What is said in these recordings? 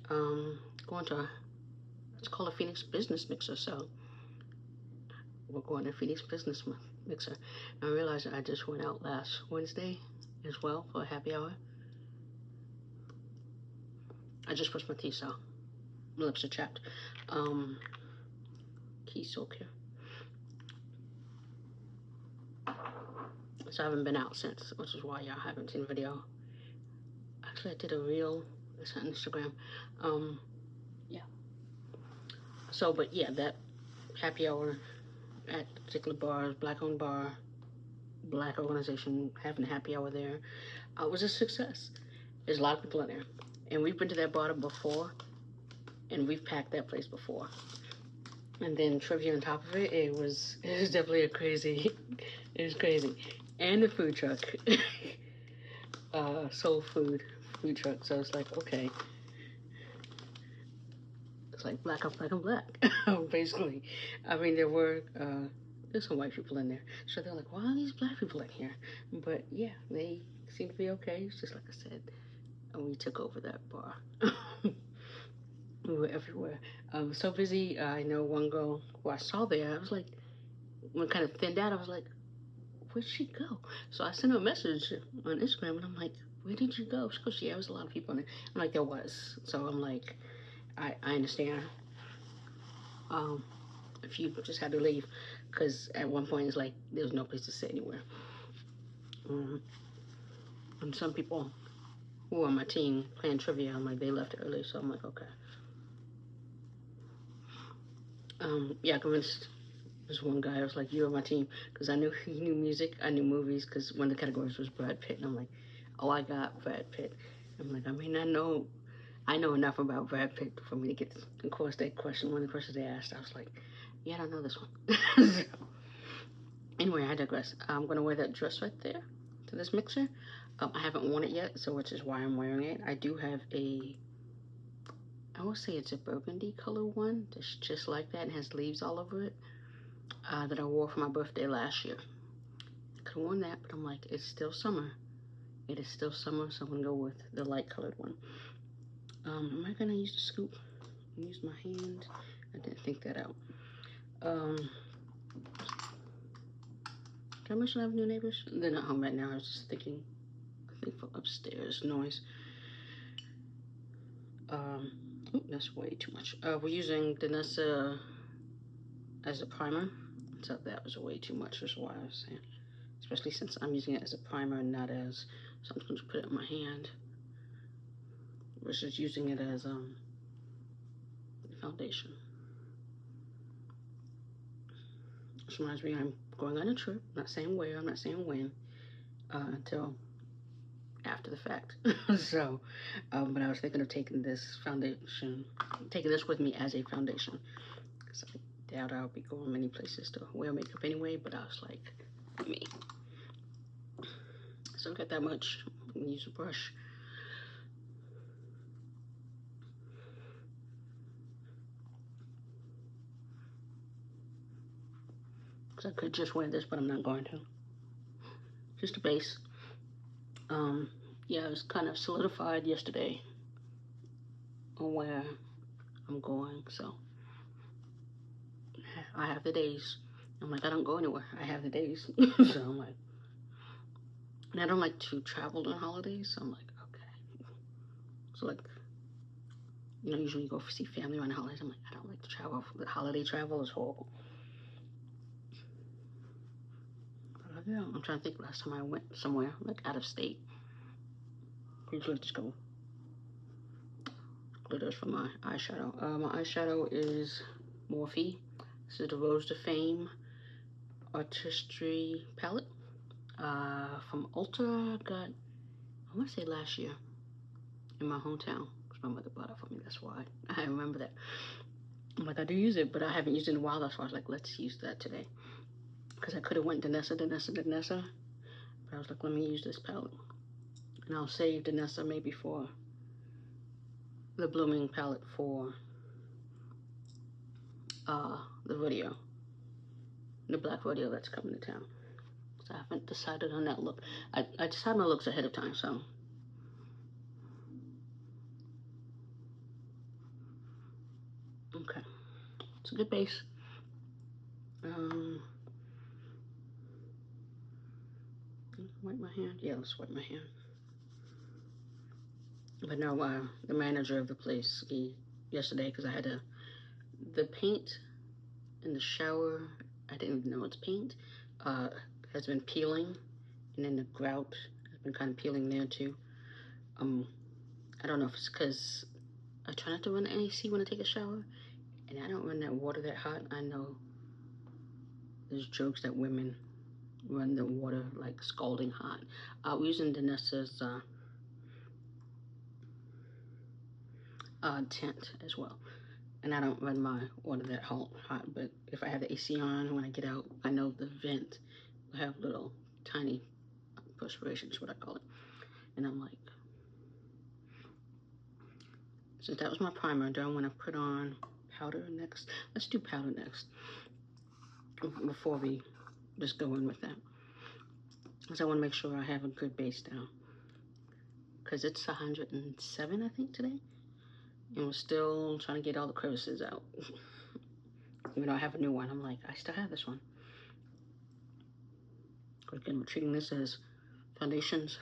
going to, it's called a Phoenix Business Mixer, so we're going to Phoenix Business Mixer. And I realized I just went out last Wednesday as well for a happy hour. I just brushed my teeth, so my lips are chapped. Key soak here. So I haven't been out since, which is why y'all haven't seen a video. Actually, I did a reel. It's on Instagram. Yeah. So, but yeah, that happy hour at particular bars, black-owned bar, black organization, having a happy hour there, was a success. There's a lot of people in there, and we've been to that bar before, and we've packed that place before. And then trivia on top of it, it was definitely a crazy. It was crazy. And the food truck, soul food truck. So it's like, okay, it's like black on black on black, basically. I mean, there's some white people in there, so they're like, why are these black people in here? But yeah, they seem to be okay. It's just like I said, we took over that bar. We were everywhere. So busy. I know one girl who I saw there. I was like, when kind of thinned out, I was like, where'd she go? So I sent her a message on Instagram, and I'm like, where did you go? She goes, yeah, there was a lot of people in there. I'm like, there was. So I'm like, I understand. If you just had to leave, because at one point it's like there was no place to sit anywhere. And some people who were on my team playing trivia, I'm like, they left early, so I'm like, okay. Yeah, I convinced this one guy. I was like, you're on my team, because I knew he knew music, I knew movies, because one of the categories was Brad Pitt, and I'm like, oh, I got Brad Pitt. I'm like, I mean, I know enough about Brad Pitt for me to get, of course, that question, one of the questions they asked, I was like, yeah, I don't know this one. So, anyway, I digress. I'm going to wear that dress right there to this mixer. I haven't worn it yet, so which is why I'm wearing it. I do have I will say it's a burgundy color one, that's just like that and has leaves all over it, that I wore for my birthday last year. I could have worn that, but I'm like, it's still summer. It is still summer, so I'm going to go with the light colored one. Am I going to use the scoop? Use my hand? I didn't think that out. Did I mention I have new neighbors? They're not home right now. I was just thinking, I think for upstairs noise. That's way too much. We're using Danessa as a primer, so that was way too much, is why I was saying. Especially since I'm using it as a primer and not as, so I'm just going to put it in my hand versus using it as foundation. This reminds me, I'm going on a trip. I'm not saying where, I'm not saying when, until after the fact. So, but I was thinking of taking this with me as a foundation. So I doubt I'll be going many places to wear makeup anyway, but I was like, me. So I got that much. I'm gonna use a brush. Because I could just wear this, but I'm not going to. Just a base. Yeah, it was kind of solidified yesterday on where I'm going, so I have the days. I'm like, I don't go anywhere. I have the days. So I'm like, and I don't like to travel on holidays, so I'm like, okay. So like, you know, usually you go see family on holidays. I'm like, I don't like to travel. The holiday travel is horrible. But yeah, I'm trying to think last time I went somewhere, like out of state. Usually just go glitters for my eyeshadow. My eyeshadow is Morphe. This is the Rose de Fame Artistry palette. From Ulta, I got, I want to say last year in my hometown, because my mother bought it for me. That's why I remember that. I'm like, I do use it, but I haven't used it in a while. That's why I was like, let's use that today. Because I could have went Danessa. But I was like, let me use this palette. And I'll save Danessa maybe for the blooming palette for the video. The black video that's coming to town. So I haven't decided on that look. I decide my looks ahead of time, so. Okay, it's a good base. Wipe my hand. Yeah, let's wipe my hand. But no, the manager of the place, yesterday, because I had the paint in the shower, I didn't even know it's paint, has been peeling, and then the grout has been kind of peeling there too. I don't know if it's because I try not to run the AC when I take a shower, and I don't run that water that hot. I know there's jokes that women run the water like scalding hot. We're using Danessa's Tint as well. And I don't run my water that hot, but if I have the AC on when I get out, I know the vent will have little tiny perspirations, what I call it. And I'm like, since that was my primer, do I want to put on powder next? Let's do powder next before we just go in with that. Because I want to make sure I have a good base down. Because it's 107, I think, today. And we're still trying to get all the crevices out. Even though I have a new one, I'm like, I still have this one. Again, we're treating this as foundations,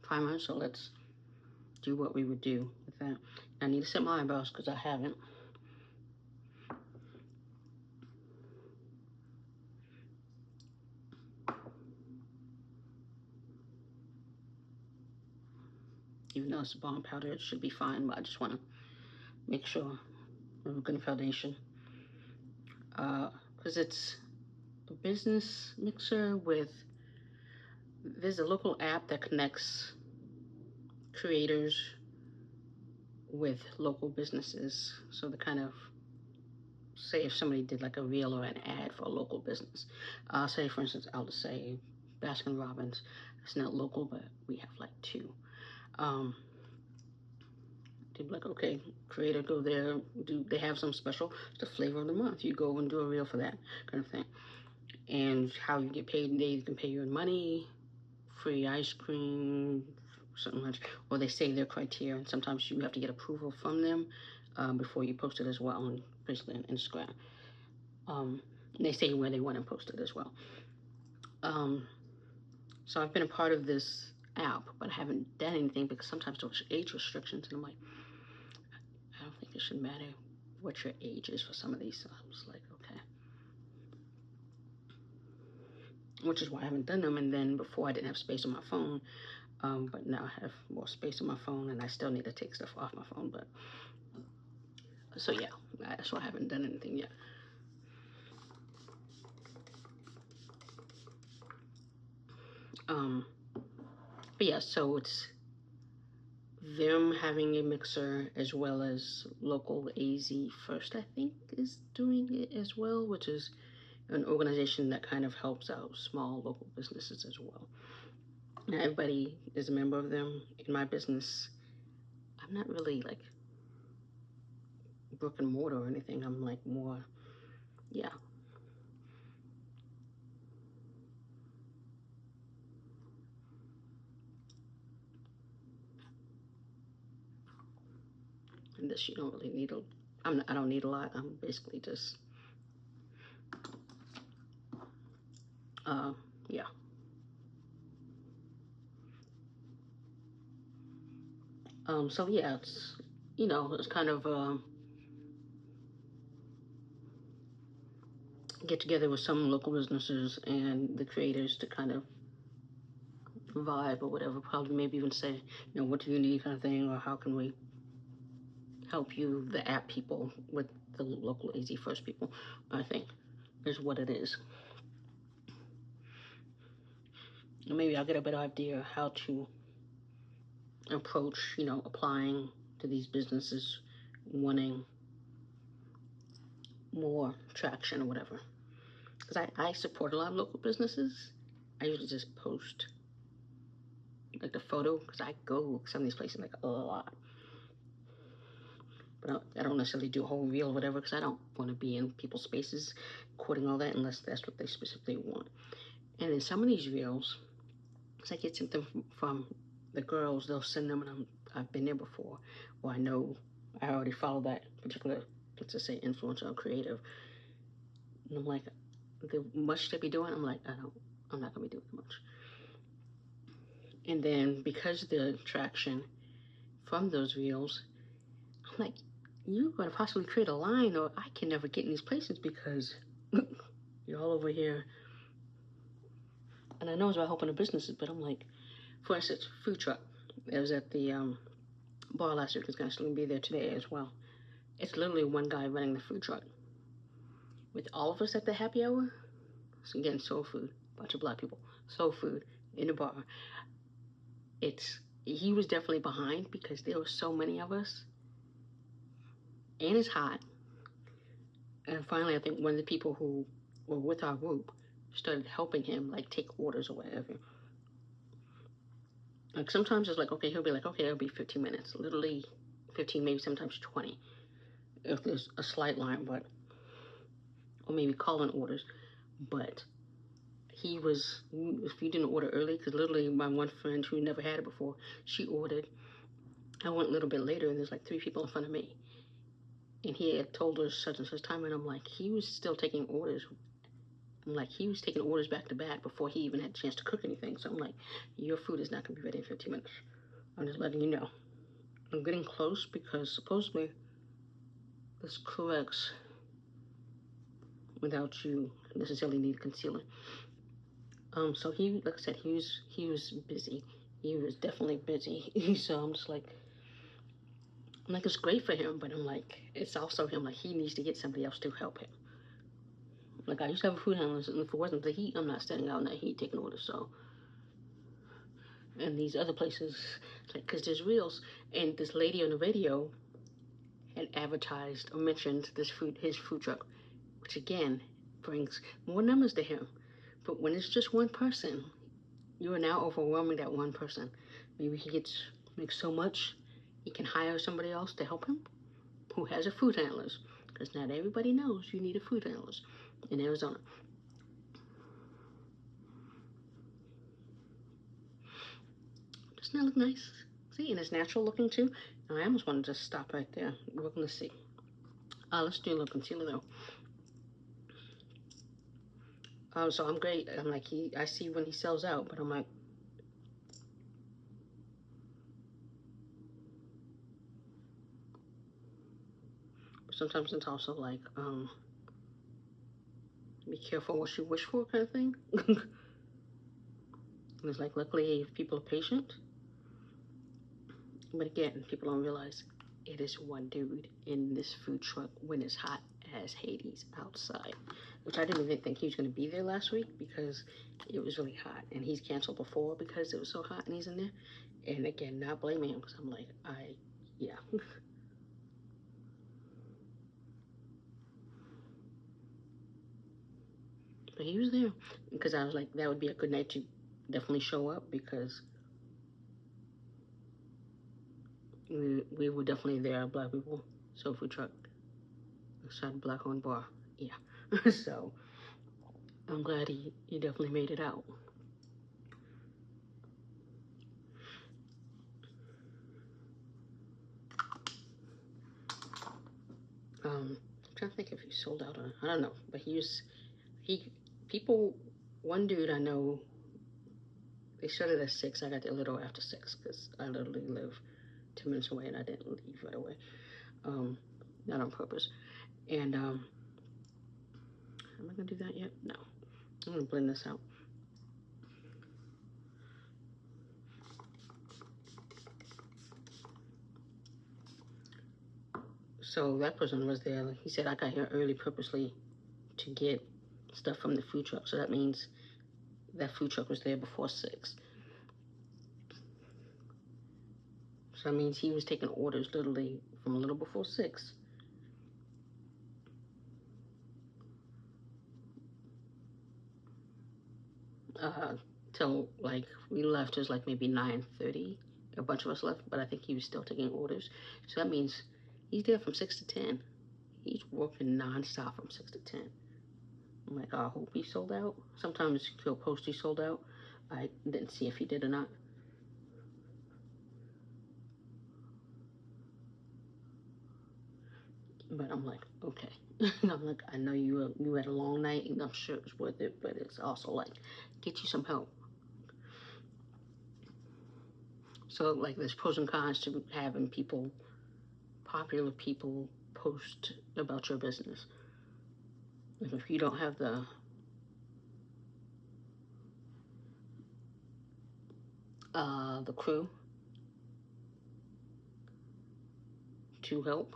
primer, so let's do what we would do with that. I need to set my eyebrows because I haven't. Even though it's a Balm powder, it should be fine, but I just want to make sure we have a good foundation. Because it's a business mixer with, there's a local app that connects creators with local businesses. So the kind of, say if somebody did like a reel or an ad for a local business. Say for instance, I'll just say Baskin Robbins. It's not local, but we have like 2. They'd be like, okay, creator, go there. They have some special, the flavor of the month. You go and do a reel for that kind of thing. And how you get paid, they can pay you in money, free ice cream, something much, or they say their criteria, and sometimes you have to get approval from them before you post it as well, and basically on Instagram. They say where they want to post it as well. So I've been a part of this app, but I haven't done anything because sometimes there's age restrictions, and I'm like, I don't think it should matter what your age is for some of these. So I was like, okay. Which is why I haven't done them. And then before I didn't have space on my phone, but now I have more space on my phone, and I still need to take stuff off my phone. But so yeah, that's why I haven't done anything yet. But yeah, so it's them having a mixer as well as local AZ First, I think, is doing it as well, which is an organization that kind of helps out small local businesses as well. Now, everybody is a member of them. In my business, I'm not really like brick and mortar or anything. I'm like more, yeah. And this, you don't really need I don't need a lot. I'm basically just, yeah. So yeah, it's, it's kind of, get together with some local businesses and the creators to kind of vibe or whatever, probably maybe even say, what do you need kind of thing, or how can we help you, the app people, with the local AZ First people, I think, is what it is. And maybe I'll get a better idea how to approach, applying to these businesses wanting more traction or whatever. Because I support a lot of local businesses. I usually just post like the photo, because I go some of these places like a lot. But I don't necessarily do a whole reel or whatever, because I don't want to be in people's spaces quoting all that unless that's what they specifically want. And in some of these reels, because I get something from the girls, they'll send them, and I've been there before, or I know I already follow that particular to say influencer or creative. And I'm like, the much they be doing, I'm like, I'm not gonna be doing much. And then because the traction from those reels, I'm like, you're gonna possibly create a line, or I can never get in these places because you're all over here. And I know it's about helping the businesses, but I'm like, for instance, food truck. It was at the bar last week. It's gonna still be there today as well. It's literally one guy running the food truck. With all of us at the happy hour, so again, soul food, bunch of black people, soul food in the bar. He was definitely behind because there were so many of us, and it's hot. And finally, I think one of the people who were with our group started helping him, like, take orders or whatever. Like, sometimes it's like, okay, he'll be like, okay, it'll be 15 minutes. Literally 15, maybe sometimes 20. If there's a slight line, but, or maybe calling orders. But he was, if you didn't order early, because literally my one friend who never had it before, she ordered. I went a little bit later, and there's like 3 people in front of me. And he had told us such and such time, and I'm like, he was still taking orders. I'm like, he was taking orders back to back before he even had a chance to cook anything. So I'm like, your food is not going to be ready in 15 minutes. I'm just letting you know. I'm getting close because supposedly this corrects without you necessarily need concealer. So he, like I said, he was busy. He was definitely busy. So I'm just like, it's great for him, but I'm like, it's also him. Like, he needs to get somebody else to help him. Like, I used to have a food handler, and if it wasn't the heat, I'm not standing out in that heat taking orders. So, and these other places, like, because there's reels, and this lady on the radio had advertised or mentioned his food truck, which again brings more numbers to him. But when it's just one person, you are now overwhelming that one person. Maybe he makes so much, he can hire somebody else to help him who has a food handler, because not everybody knows you need a food handler in Arizona. Doesn't that look nice? See, and it's natural looking too. I almost want to just stop right there. We're going to see. Let's do a little concealer though. So I'm great. I'm like, I see when he sells out, but I'm like, sometimes it's also like, be careful what you wish for kind of thing. It's like, luckily people are patient. But again, people don't realize it is one dude in this food truck when it's hot as Hades outside. Which I didn't even think he was going to be there last week because it was really hot. And he's canceled before because it was so hot and he's in there. And again, not blaming him because I'm like, yeah. But he was there because I was like, that would be a good night to definitely show up because we were definitely there, black people, soul food truck, outside black owned bar, yeah. So I'm glad he definitely made it out. I'm trying to think if he sold out or I don't know, but one dude I know, they started at 6. I got there a little after 6 because I literally live 2 minutes away and I didn't leave right away. Not on purpose. And am I gonna do that yet? No. I'm gonna blend this out. So that person was there. He said I got here early purposely to get stuff from the food truck. So that means that food truck was there before 6. So that means he was taking orders literally from a little before 6. Till like we left, it was like maybe 9:30. A bunch of us left, but I think he was still taking orders. So that means he's there from 6 to 10. He's working nonstop from 6 to 10. I'm like, I hope he sold out. Sometimes he'll post he sold out. I didn't see if he did or not. But I'm like, okay. I'm like, I know you had a long night, and I'm sure it's worth it, but it's also like, get you some help. So like, there's pros and cons to having people, popular people, post about your business. Like, if you don't have the crew to help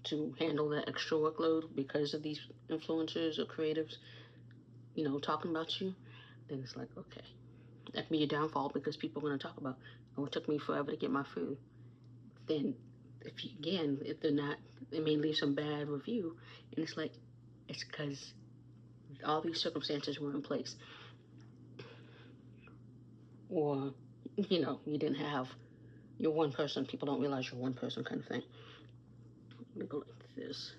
to handle that extra workload because of these influencers or creatives, you know, talking about you, then it's like, okay, that can be a downfall because people are going to talk about, oh, it took me forever to get my food. Then, if they're not, they may leave some bad review, and it's like, it's because all these circumstances were in place. Or, you know, you didn't have, you're one person, people don't realize you're one person kind of thing. Let me go like this.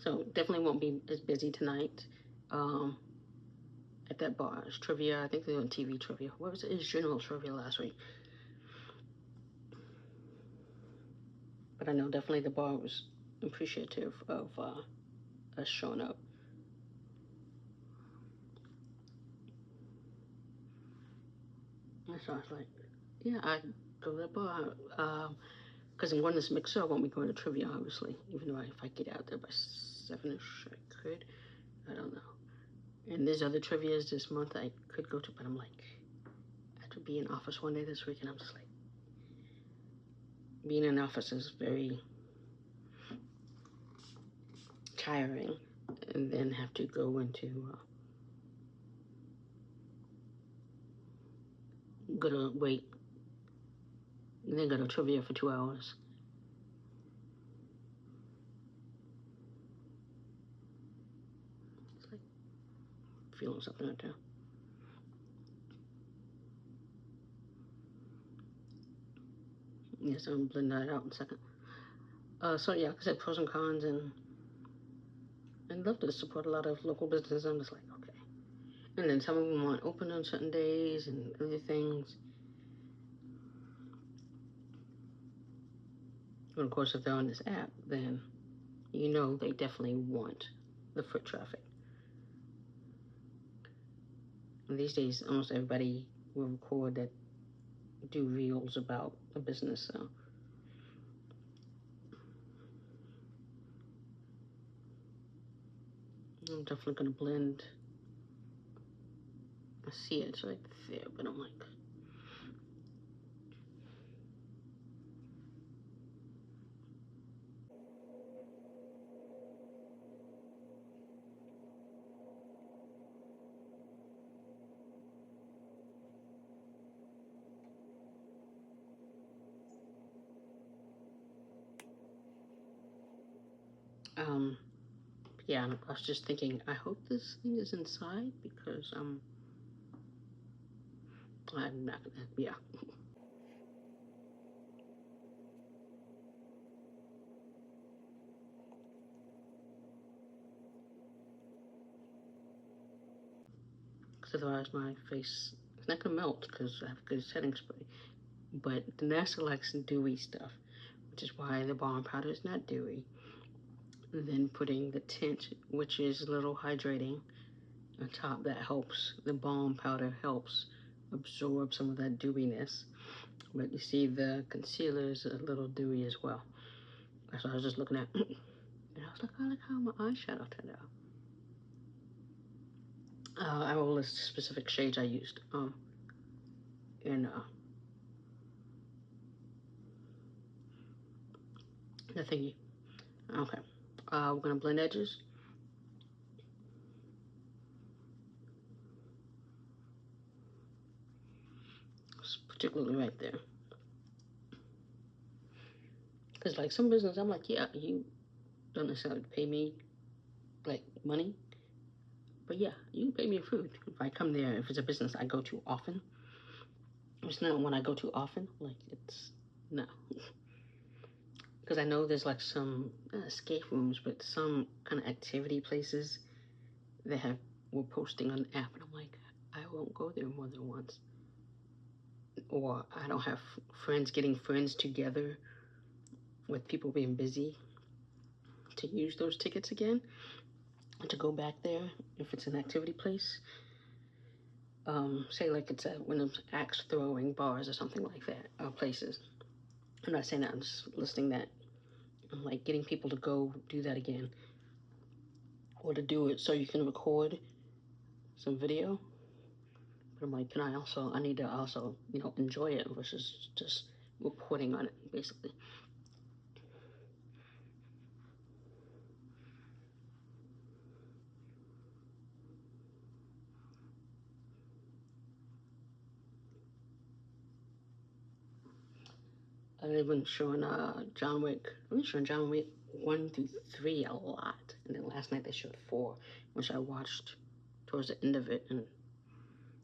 So definitely won't be as busy tonight. At that bar, it's trivia. I think they're on TV trivia. What was it? It was general trivia last week. But I know definitely the bar was appreciative of us showing up. And so I was like, yeah, I'd go to that bar. Because I'm going to this mixer, I won't be going to trivia, obviously. Even though if I get out there by 7-ish, I could. I don't know. And there's other trivias this month I could go to, but I'm like, I have to be in office one day this week, and I'm just like, being in office is very tiring, and then have to go into go to wait, and then go to trivia for 2 hours. It's like feeling something out there. Yes, I'm blending that out in a second. So yeah, like I said, pros and cons, and love to support a lot of local businesses. I'm just like, okay. And then some of them aren't open on certain days and other things. And of course, if they're on this app, then you know they definitely want the foot traffic. And these days, almost everybody will record that, do reels about a business. So I'm definitely gonna blend. I see it's right there, but I'm like, yeah, I was just thinking, I hope this thing is inside because I'm not gonna, yeah. Because otherwise my face is not gonna melt because I have good setting spray. But Danessa likes dewy stuff, which is why the Balm powder is not dewy. And then putting the tint, which is a little hydrating, on top, that helps. The Balm powder helps absorb some of that dewiness. But you see the concealer is a little dewy as well. That's what I was just looking at. And I was like, I like how my eyeshadow turned out. I will list specific shades I used. And the thingy. Okay. We're gonna blend edges. Particularly right there. Because like some business, I'm like, yeah, you don't necessarily pay me like money, but yeah, you can pay me food. If I come there, if it's a business I go to often, it's not when I go too often, like it's, no. Because I know there's like some, not escape rooms, but some kind of activity places that have were posting on the app, and I'm like, I won't go there more than once. Or I don't have friends getting friends together with people being busy to use those tickets again, to go back there if it's an activity place. Say like it's one of those axe throwing bars or something like that, places. I'm not saying that, I'm just listing that. I'm like getting people to go do that again, or to do it so you can record some video. But I'm like, I need to also, enjoy it versus just reporting on it, basically. I've been showing John Wick. I've been showing John Wick 1 through 3 a lot, and then last night they showed 4, which I watched towards the end of it, and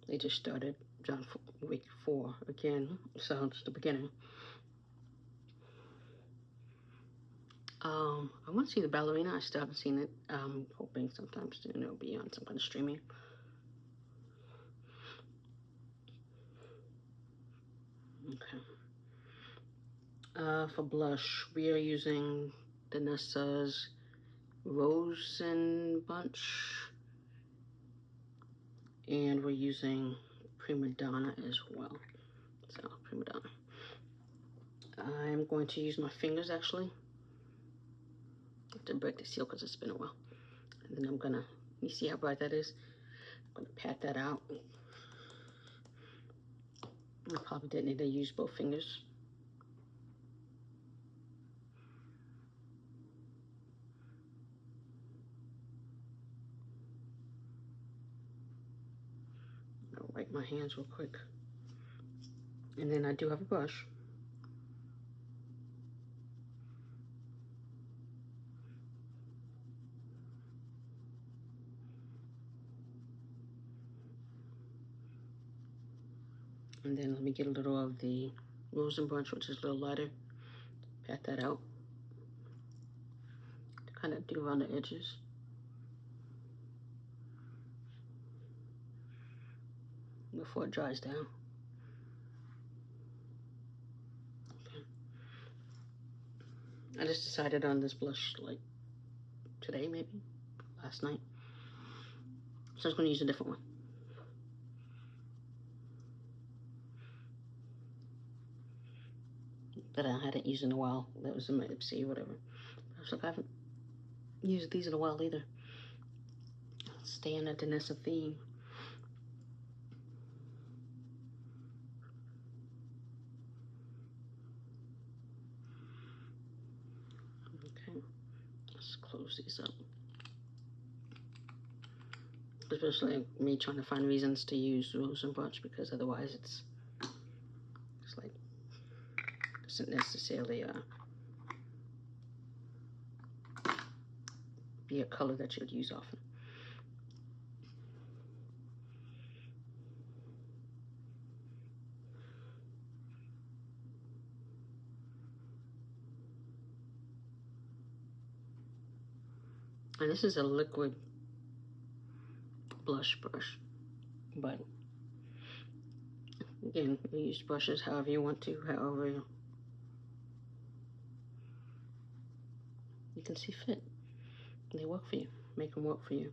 they just started John Wick 4 again, so it's the beginning. I want to see the ballerina. I still haven't seen it. I'm hoping sometimes it'll be on some kind of streaming. Okay. For blush, we are using Danessa's Rose and Bunch, and we're using Primadonna as well. So, Primadonna. I'm going to use my fingers, actually, to break the seal because it's been a while. And then I'm gonna, you see how bright that is? I'm gonna pat that out. I probably didn't need to use both fingers. I'll wipe my hands real quick. And then I do have a brush. And then let me get a little of the Rose and Brunch, which is a little lighter. Pat that out. Kind of do around the edges. Before it dries down. Okay. I just decided on this blush like today, maybe last night. So I was going to use a different one. That I hadn't used in a while. That was in my Ipsy or whatever. I was like, I haven't used these in a while either. Stay in the Danessa theme. Okay, let's close these up. Especially me trying to find reasons to use Rose and Brunch, because otherwise it's like, doesn't necessarily be a color that you'd use often. And this is a liquid blush brush, but again, you use brushes however you want to, however you can see fit. They work for you. Make them work for you.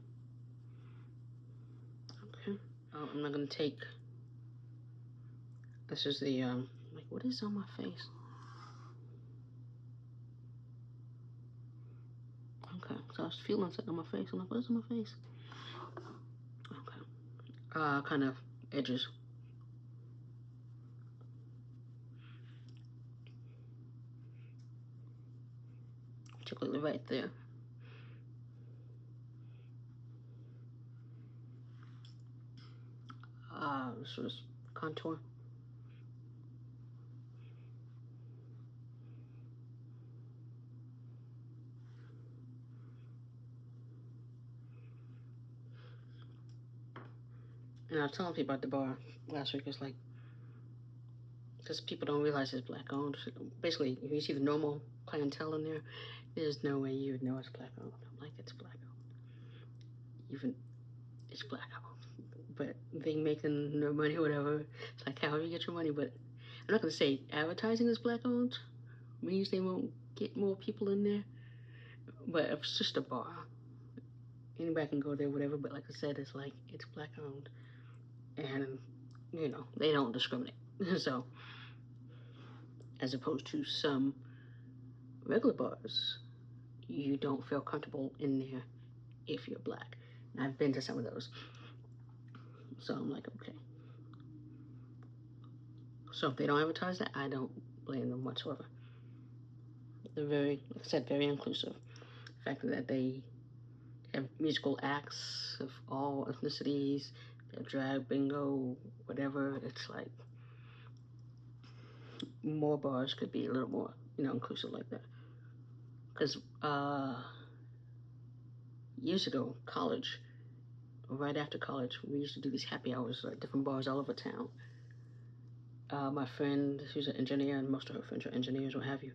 Okay. Oh, I'm not gonna take. This is the like, what is on my face? Okay, so I was feeling something on my face. I'm like, what is on my face? Okay. Kind of edges. Particularly right there. This was contour. And I was telling people at the bar last week, it's like, because people don't realize it's black owned. Basically, if you see the normal clientele in there, there's no way you would know it's black owned. I'm like, it's black owned. Even it's black owned. But they making no money, whatever. It's like however you get your money. But I'm not gonna say advertising is black owned means they won't get more people in there. But if it's just a bar, anybody can go there, whatever. But like I said, it's like it's black owned, and you know they don't discriminate. So as opposed to some regular bars, you don't feel comfortable in there if you're black. And I've been to some of those, so I'm like, okay. So if they don't advertise that, I don't blame them whatsoever. They're very, like I said, very inclusive. The fact that they have musical acts of all ethnicities, they have drag, bingo, whatever. It's like more bars could be a little more, inclusive like that. Because years ago, college, right after college, we used to do these happy hours at different bars all over town. My friend, who's an engineer, and most of her friends are engineers, what have you,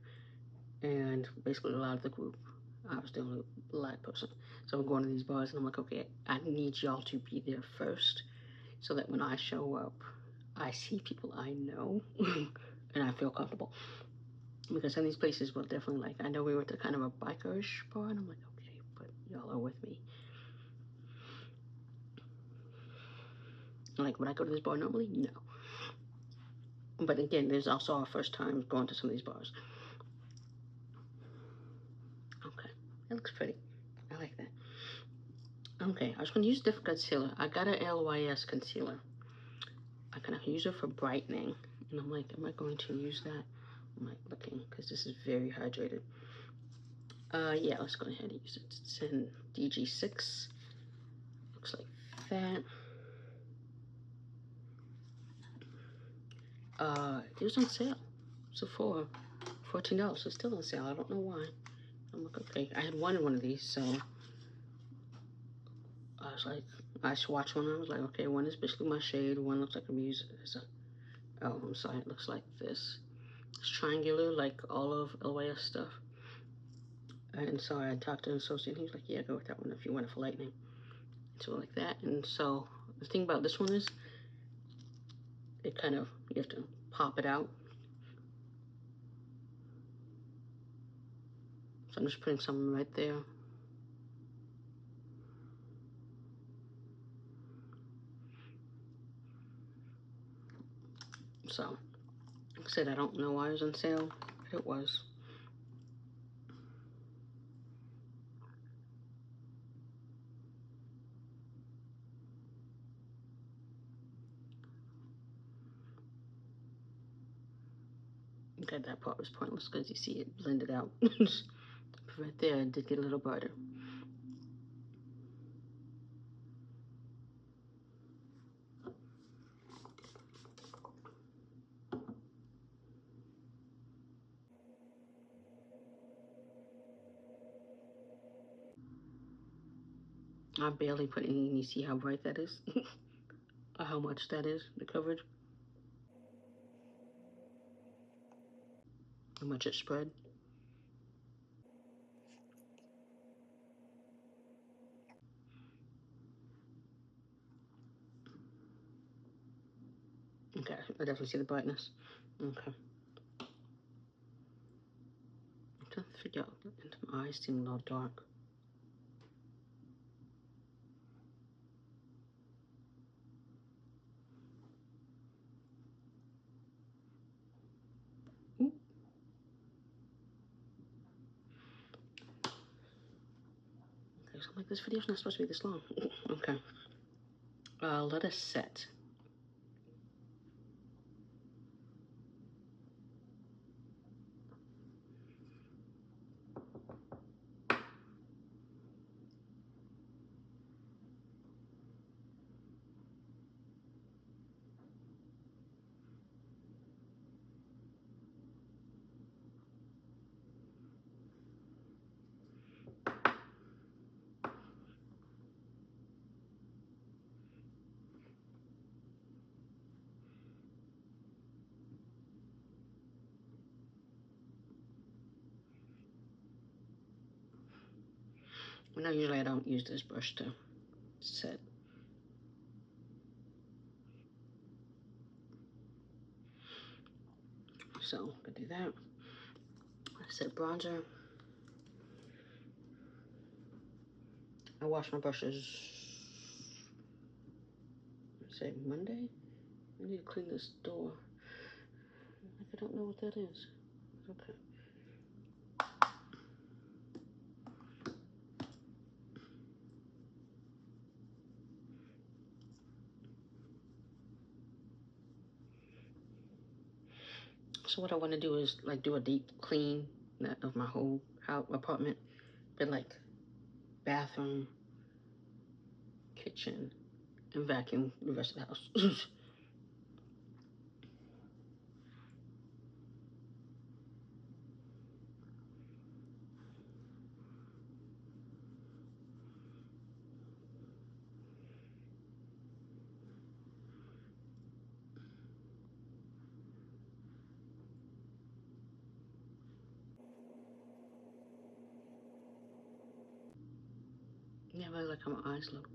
and basically a lot of the group, I was the only black person. So I'm going to these bars, and I'm like, okay, I need y'all to be there first, so that when I show up, I see people I know, and I feel comfortable. Because some of these places were definitely like, I know we were at kind of a bikerish bar, and I'm like, okay, but y'all are with me. Like, would I go to this bar normally? No. But again, there's also our first time going to some of these bars. Okay, that looks pretty. I like that. Okay, I was going to use a different concealer. I got an LYS concealer. I'm going to use it for brightening. And I'm like, am I going to use that? I'm like looking, because this is very hydrated. Yeah, let's go ahead and use it. It's in DG6. Looks like that. It was on sale. So for $14. It's still on sale. I don't know why. I'm like, okay. I had one of these, so I was like, I swatched one. I was like, okay, one is basically my shade. One looks like I'm using it. Oh, I'm sorry. It looks like this. It's triangular, like all of LYS stuff. And so I talked to an associate. He was like, yeah, go with that one if you want it for lightning. So like that. And so the thing about this one is, it kind of, you have to pop it out. So I'm just putting some right there. So, like I said, I don't know why it was on sale, but it was. Okay, that part was pointless because you see it blended out. Right there, it did get a little brighter. I barely put any, and you see how bright that is? Or how much that is, the coverage? How much it spread? Okay, I definitely see the brightness. Okay. I'm trying to figure out, my eyes seem a little dark. Ooh. Okay, so I'm like, this video's not supposed to be this long. Okay. Let us set. Well, now usually I don't use this brush to set. so I could do that. I said bronzer. I wash my brushes, say Monday. I need to clean this door. I don't know what that is. Okay. So what I want to do is like do a deep clean of my whole apartment, but like bathroom, kitchen, and vacuum the rest of the house. Yeah, I like how my eyes look.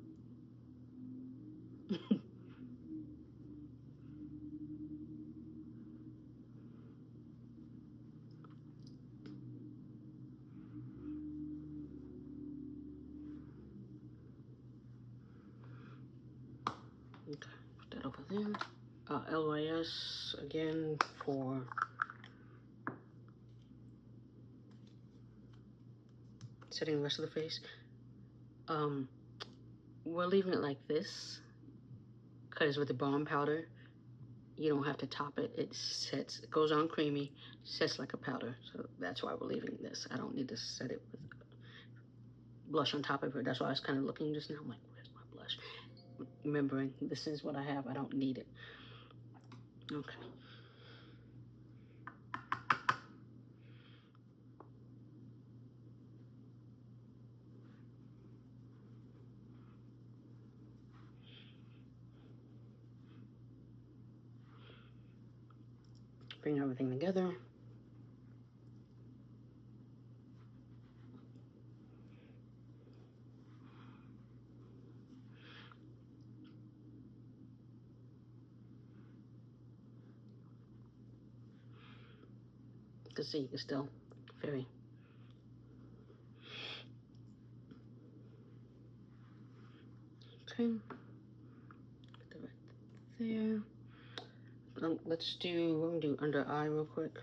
Okay, put that over there. LYS again for setting the rest of the face. We're leaving it like this because with the Balm powder, you don't have to top it. It sets, it goes on creamy, sets like a powder. So that's why we're leaving this. I don't need to set it with blush on top of it. That's why I was kind of looking just now. I'm like, where's my blush? Remembering this is what I have. I don't need it. Okay. Bring everything together. You can see it's still very okay. Put that right there. Let's do, we're gonna do under eye real quick.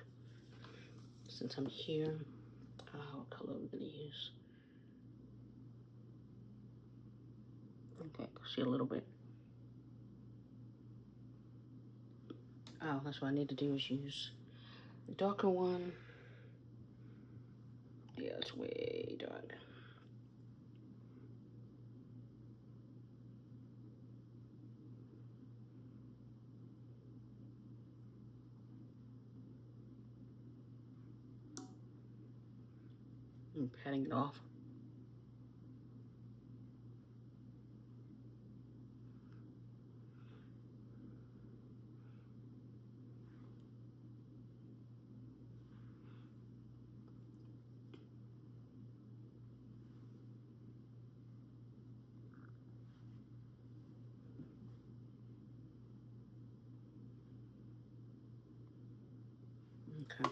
Since I'm here, what color are we gonna use? Okay, see a little bit. Oh, that's what I need to do is use the darker one. Yeah, it's way dark. I'm patting it off. Okay.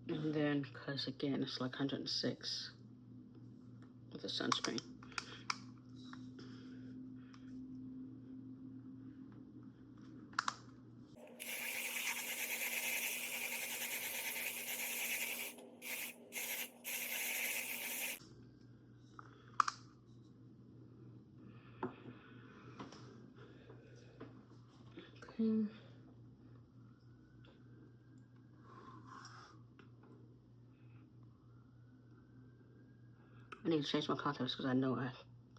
And then, because again, it's like 106 with the sunscreen. Okay. I need to change my contacts because I know I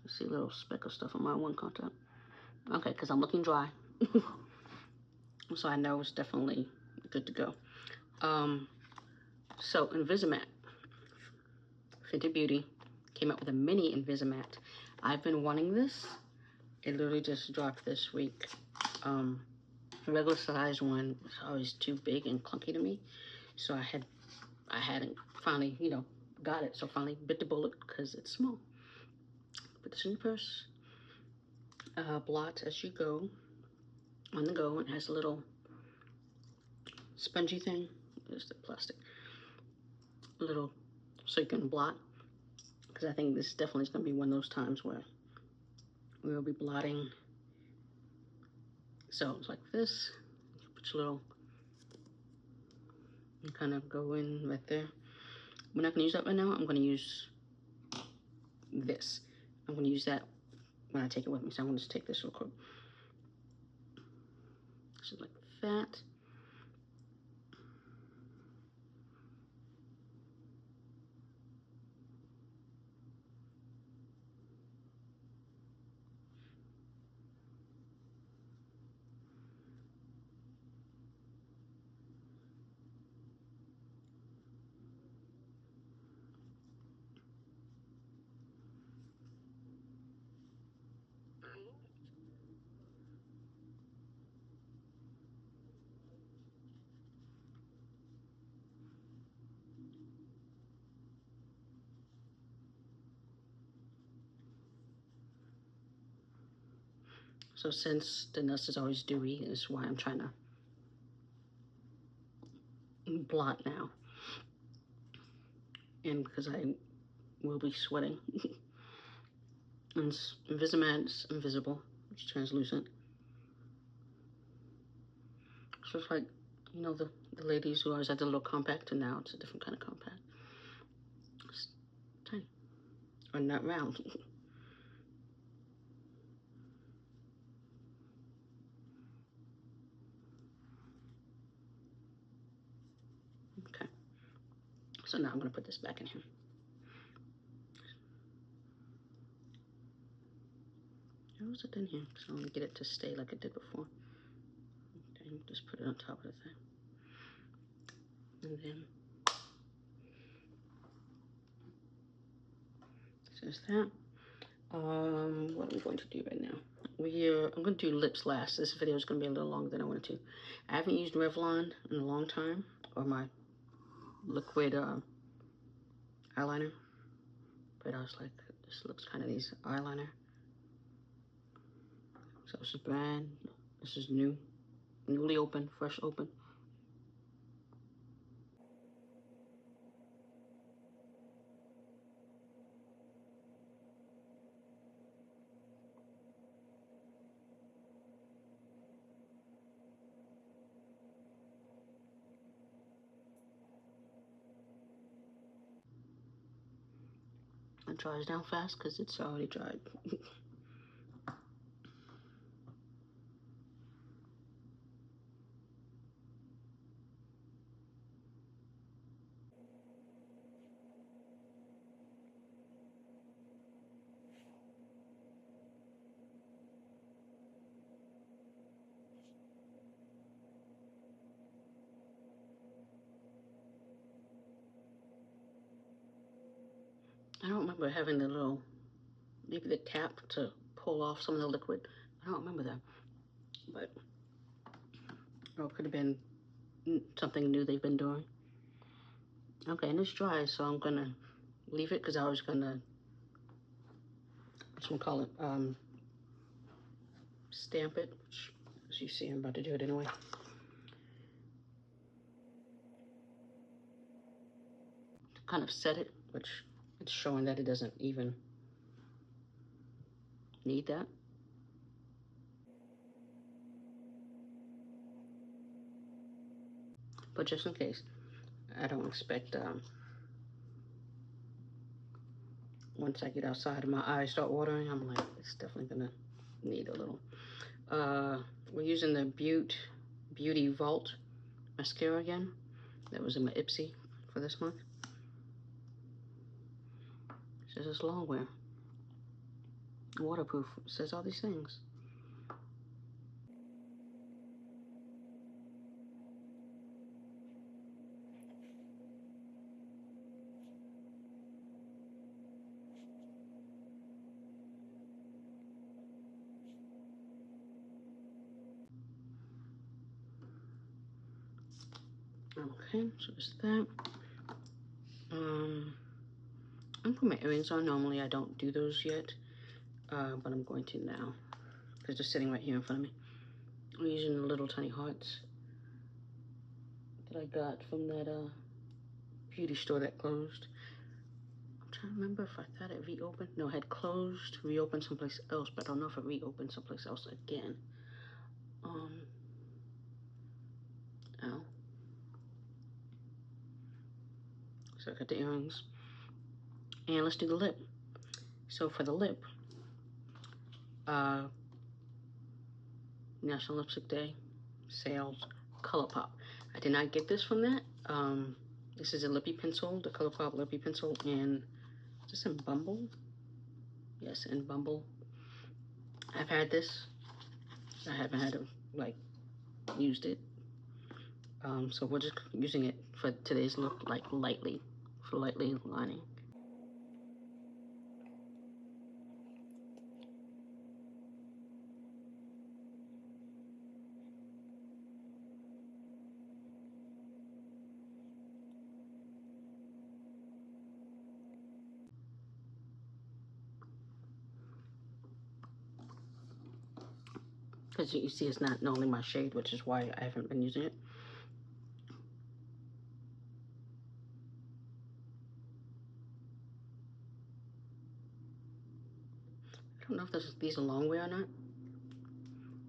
see a little speck of stuff on my one contact. Okay, because I'm looking dry. So I know it's definitely good to go. So Invisimatte, Fenty Beauty came up with a mini Invisimatte. I've been wanting this. It literally just dropped this week. The regular size one was always too big and clunky to me, so I hadn't finally, you know, got it. So finally bit the bullet because it's small. Put this in your purse. Blot as you go. On the go, it has a little spongy thing. There's the plastic. A little so you can blot. Because I think this definitely is going to be one of those times where we will be blotting. So it's like this. You put your little, you kind of go in right there. We're not going to use that right now. I'm going to use this. I'm going to use that when I take it with me. So I'm going to just take this real quick. So like that. So since Danessa is always dewy, is why I'm trying to blot now. And because I will be sweating. And Invisimat is invisible. It's translucent. So it's like, you know, the ladies who always had the little compact, and now it's a different kind of compact. It's tiny. Or not round. Okay. So now I'm going to put this back in here. How was it in here? So I'm going to get it to stay like it did before. Okay, just put it on top of the thing. And then, so there's that. What are we going to do right now? I'm going to do lips last. This video is going to be a little longer than I wanted to. I haven't used Revlon in a long time, or my liquid eyeliner. But I was like, this looks kind of nice eyeliner. So this is brand. This is new, newly open, fresh open. It dries down fast because it's already dried. I don't remember having the little, maybe the tap to pull off some of the liquid. I don't remember that. But, or it could have been something new they've been doing. Okay, and it's dry, so I'm gonna leave it because I was gonna, what's one call it? Stamp it, which, as you see, I'm about to do it anyway. To kind of set it, which it's showing that it doesn't even need that. But just in case, I don't expect, once I get outside and my eyes start watering, I'm like, it's definitely gonna need a little. We're using the Beauty Vaulte mascara again. That was in my Ipsy for this month. It says it's long wear, waterproof. It says all these things. Okay, so it's that. I'm putting my earrings on. Normally I don't do those yet, but I'm going to now because they're sitting right here in front of me. I'm using the little tiny hearts that I got from that beauty store that closed. I'm trying to remember if I thought it reopened. No, it had closed, reopened someplace else, but I don't know if it reopened someplace else again. Oh. So I got the earrings. And let's do the lip. So for the lip, National Lipstick Day, sales, ColourPop. I did not get this from that. This is a lippy pencil, the ColourPop lippy pencil, and is this in Bumble? Yes, in Bumble. I've had this. I haven't had it, like, used it. So we're just using it for today's look, like, lightly, for lightly lining. Because you see it's not normally my shade, which is why I haven't been using it. I don't know if these are long wear or not.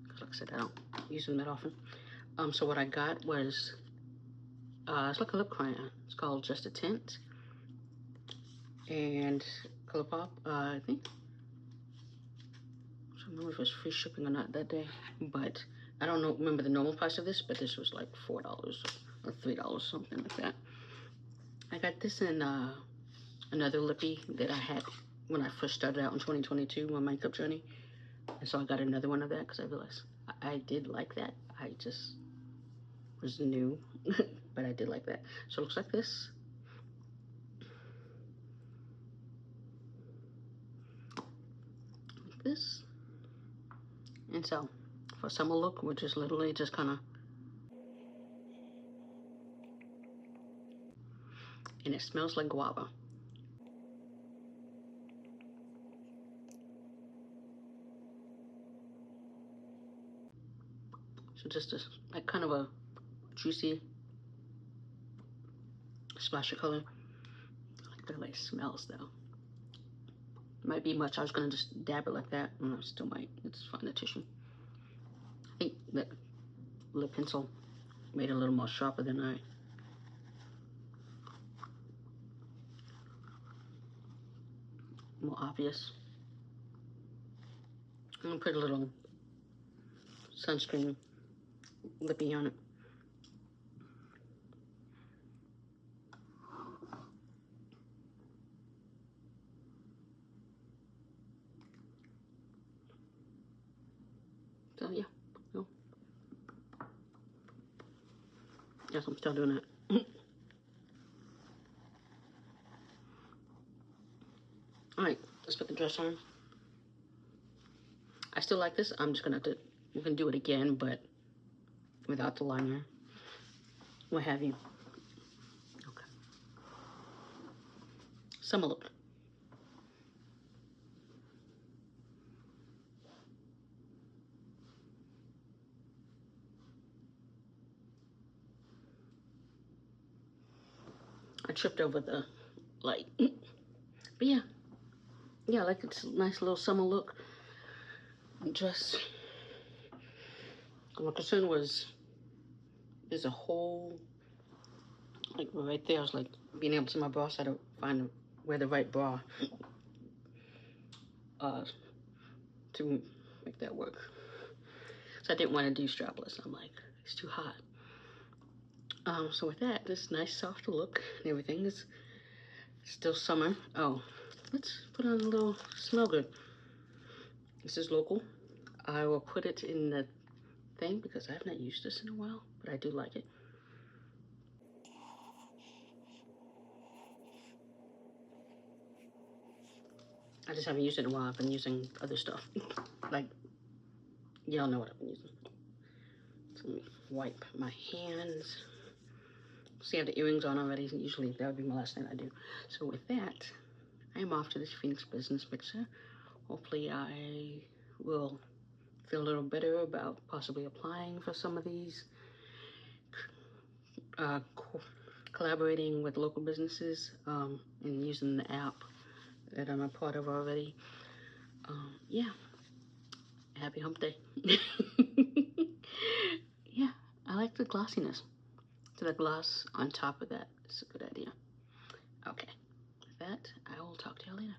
Because like I said, I don't use them that often. So what I got was, it's like a lip crayon. It's called Just a Tint. And ColourPop, I think. I don't remember if it was free shipping or not that day. But I don't remember the normal price of this, but this was like $4 or $3, something like that. I got this in another lippy that I had when I first started out in 2022 on my makeup journey. And so I got another one of that because I realized I did like that. I just was new, but I did like that. So it looks like this. Like this. And so for summer look, we're just literally just kind of, and it smells like guava. So just like kind of a juicy splash of color. I like the way it smells though. Might be much. I was gonna just dab it like that. I still might. It's fine, the tissue. I think that lip pencil made it a little more sharper than more obvious. I'm gonna put a little sunscreen lippy on it. So yeah, no. Yes, I'm still doing that. All right, let's put the dress on. I still like this. I'm just gonna have to, we can do it again, but without the liner, what have you. Okay. Summer look. I tripped over the light. But yeah, I like it's a nice little summer look. Dress. My concern was there's a hole, like right there. I was like being able to see my bra, so I don't find where the right bra to make that work. So I didn't want to do strapless. I'm like, it's too hot. So with that, this nice soft look and everything is still summer. Oh, let's put on a little smell good. This is local. I will put it in the thing because I have not used this in a while, but I do like it. I just haven't used it in a while. I've been using other stuff. Like, y'all know what I've been using. So let me wipe my hands. See, I have the earrings on already. Usually that would be my last thing I do. So with that, I am off to this Phoenix Business Mixer. Hopefully I will feel a little better about possibly applying for some of these, collaborating with local businesses, and using the app that I'm a part of already. Yeah, happy hump day. Yeah, I like the glossiness. So the gloss on top of that is a good idea. Okay, with that, I will talk to you later.